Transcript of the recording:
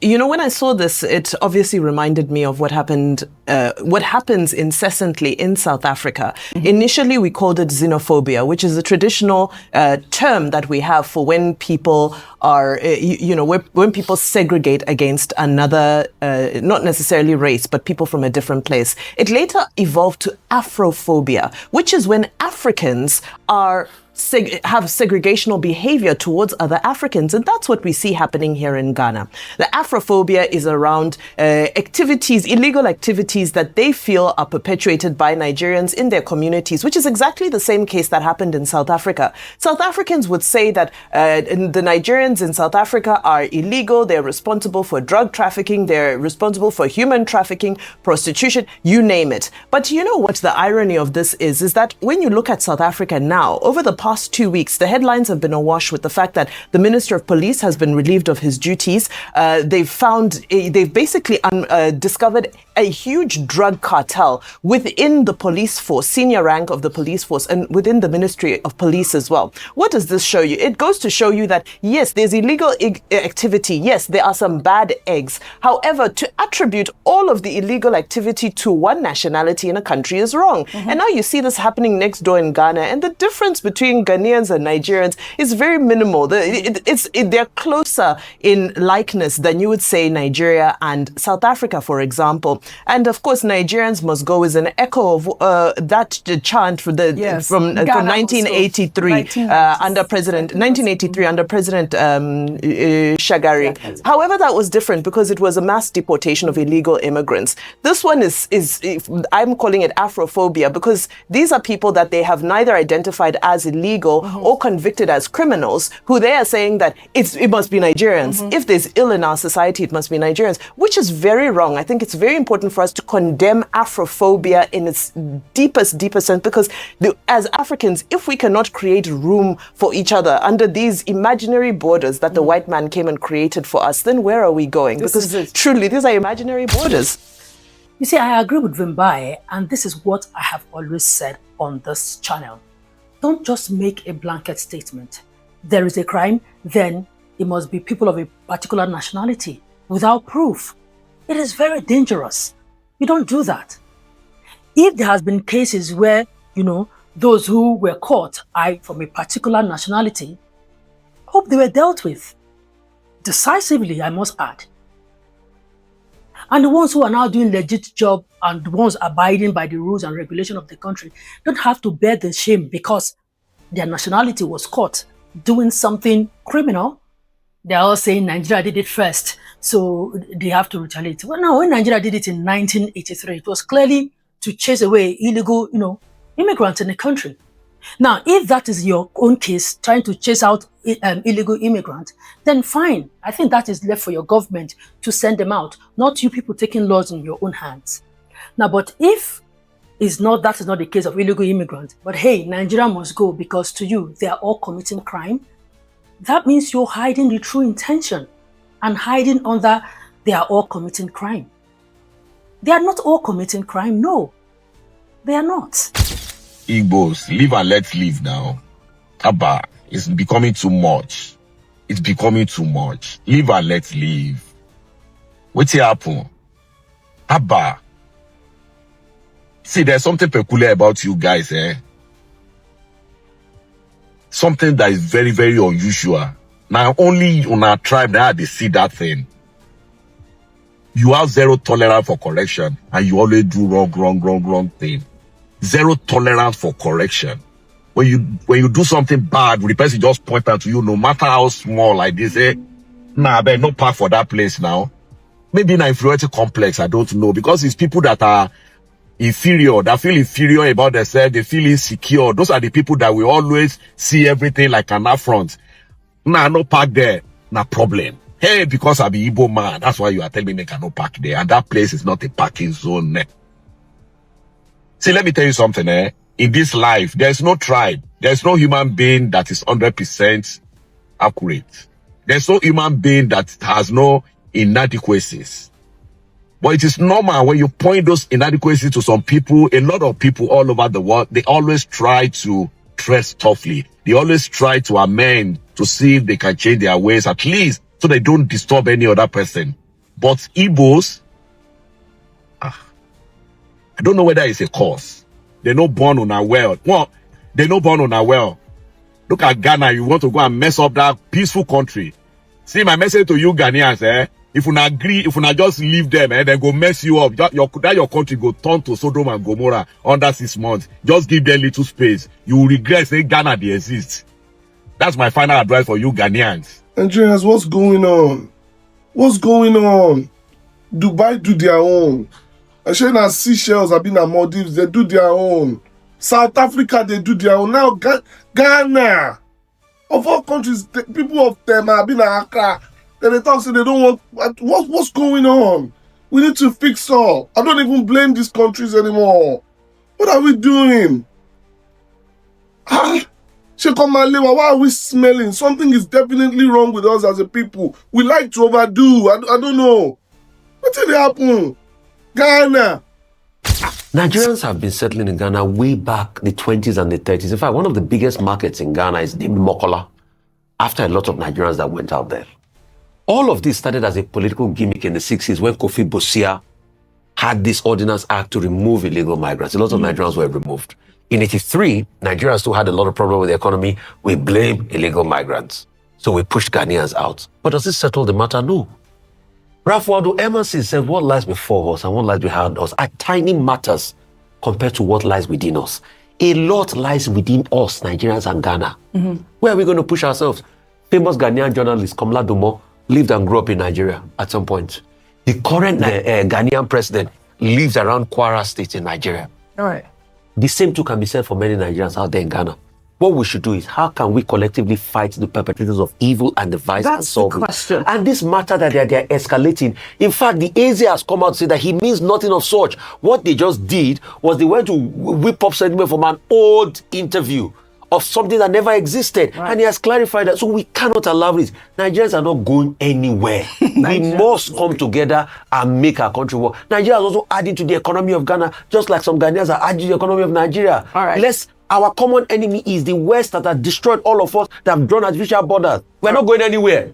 when I saw this, it obviously reminded me of what happens incessantly in South Africa. Mm-hmm. Initially, we called it xenophobia, which is a traditional term that we have for when people are, when people segregate against another, not necessarily race, but people from a different place. It later evolved to Afrophobia, which is when Africans have segregational behavior towards other Africans. And that's what we see happening here in Ghana. The Afrophobia is around illegal activities that they feel are perpetuated by Nigerians in their communities, which is exactly the same case that happened in South Africa. South Africans would say that the Nigerians in South Africa are illegal, they're responsible for drug trafficking, they're responsible for human trafficking, prostitution, you name it. But you know what the irony of this is that when you look at South Africa now, over the past 2 weeks, the headlines have been awash with the fact that the Minister of Police has been relieved of his duties. They've basically discovered a huge drug cartel within the police force, senior rank of the police force, and within the Ministry of Police as well. What does this show you? It goes to show you that, yes, there's illegal activity. Yes, there are some bad eggs. However, to attribute all of the illegal activity to one nationality in a country is wrong. Mm-hmm. And now you see this happening next door in Ghana, and the difference between Ghanaians and Nigerians is very minimal. They're closer in likeness than you would say Nigeria and South Africa, for example. And of course, Nigerians must go is an echo of that chant from 1983 under President Shagari. However, that was different because it was a mass deportation of illegal immigrants. This one is I'm calling it Afrophobia because these are people that they have neither identified as illegal or convicted as criminals, who they are saying that it must be Nigerians. Mm-hmm. If there's ill in our society, it must be Nigerians, which is very wrong. I think it's very important for us to condemn Afrophobia in its deepest sense, because as Africans, if we cannot create room for each other under these imaginary borders that the white man came and created for us, then where are we going? Because truly, these are imaginary borders. You see, I agree with Vimbaye, and this is what I have always said on this channel. Don't just make a blanket statement. There is a crime, then it must be people of a particular nationality without proof. It is very dangerous. You don't do that. If there has been cases where, those who were caught are from a particular nationality, hope they were dealt with decisively, I must add. And the ones who are now doing legit job and the ones abiding by the rules and regulation of the country don't have to bear the shame because their nationality was caught doing something criminal. They're all saying Nigeria did it first, so they have to retaliate. Well, now, when Nigeria did it in 1983, it was clearly to chase away illegal, immigrants in the country. Now, if that is your own case, trying to chase out illegal immigrants, then fine. I think that is left for your government to send them out, not you people taking laws in your own hands. Now, but if that is not the case of illegal immigrants, but hey, Nigeria must go because to you, they are all committing crime, that means you're hiding the true intention and hiding under they are all committing crime. They are not all committing crime, no. They are not. Igbos, live and let live now. Abba, it's becoming too much. It's becoming too much. Live and let live. What's happen? Abba. See, there's something peculiar about you guys, eh? Something that is very, very unusual. Now, only on our tribe now they see that thing. You have zero tolerance for correction, and you always do wrong thing. Zero tolerance for correction. When you do something bad, the person just point out to you, no matter how small, like this, nah, I better not park for that place now. Maybe in an inferiority complex, I don't know, because it's people that are inferior, that feel inferior about themselves, they feel insecure. Those are the people that we always see everything like an affront. Nah, no park there, no problem. Hey, because I be Igbo man, that's why you are telling me I cannot park there, and that place is not a parking zone. See, let me tell you something, in this life, there's no tribe, there's no human being that is 100% accurate. There's no human being that has no inadequacies. But it is normal when you point those inadequacies to some people, a lot of people all over the world, they always try to tread toughly. They always try to amend to see if they can change their ways, at least so they don't disturb any other person. But Igbos, I don't know whether it's a cause. They're not born on a well. Well, they're not born on a well. Look at Ghana. You want to go and mess up that peaceful country. See, my message to you Ghanaians, if you not agree, if you not just leave them, then go mess you up. Your country go turn to Sodom and Gomorrah under 6 months. Just give them little space. You will regret saying Ghana they exist. That's my final advice for you Ghanaians. Nigerians, what's going on? What's going on? Dubai do their own. Ashena Seychelles have been at Maldives, they do their own. South Africa, they do their own. Now Ghana, of all countries, people of them have been at Accra. Then they talk, say they don't want. What's going on? We need to fix up. I don't even blame these countries anymore. What are we doing? Shekomalewa, why are we smelling? Something is definitely wrong with us as a people. We like to overdo. I don't know. What did happen? Ghana. Nigerians have been settling in Ghana way back the 20s and the 30s. In fact, one of the biggest markets in Ghana is named Mokola, after a lot of Nigerians that went out there. All of this started as a political gimmick in the 60s when Kofi Bosia had this Ordinance Act to remove illegal migrants. A lot of Nigerians were removed. In 83, Nigerians still had a lot of problems with the economy. We blame illegal migrants. So we pushed Ghanaians out. But does this settle the matter? No. Ralph Waldo Emerson said what lies before us and what lies behind us are tiny matters compared to what lies within us. A lot lies within us, Nigerians and Ghana. Where are we going to push ourselves? Famous Ghanaian journalist Komla Dumo lived and grew up in Nigeria at some point. The current Ghanaian president lives around Kwara State in Nigeria. All right. The same too can be said for many Nigerians out there in Ghana. What we should do is, how can we collectively fight the perpetrators of evil and the vice and solve it? That's the question. And this matter that they're escalating, in fact, the AZ has come out to say that he means nothing of such. What they just did was they went to whip up sentiment from an old interview of something that never existed. Right. And he has clarified that. So we cannot allow this. Nigerians are not going anywhere. We must come together and make our country work. Nigeria is also adding to the economy of Ghana, just like some Ghanaians are adding to the economy of Nigeria. All right. Our common enemy is the West that has destroyed all of us, that have drawn artificial borders. We're not going anywhere.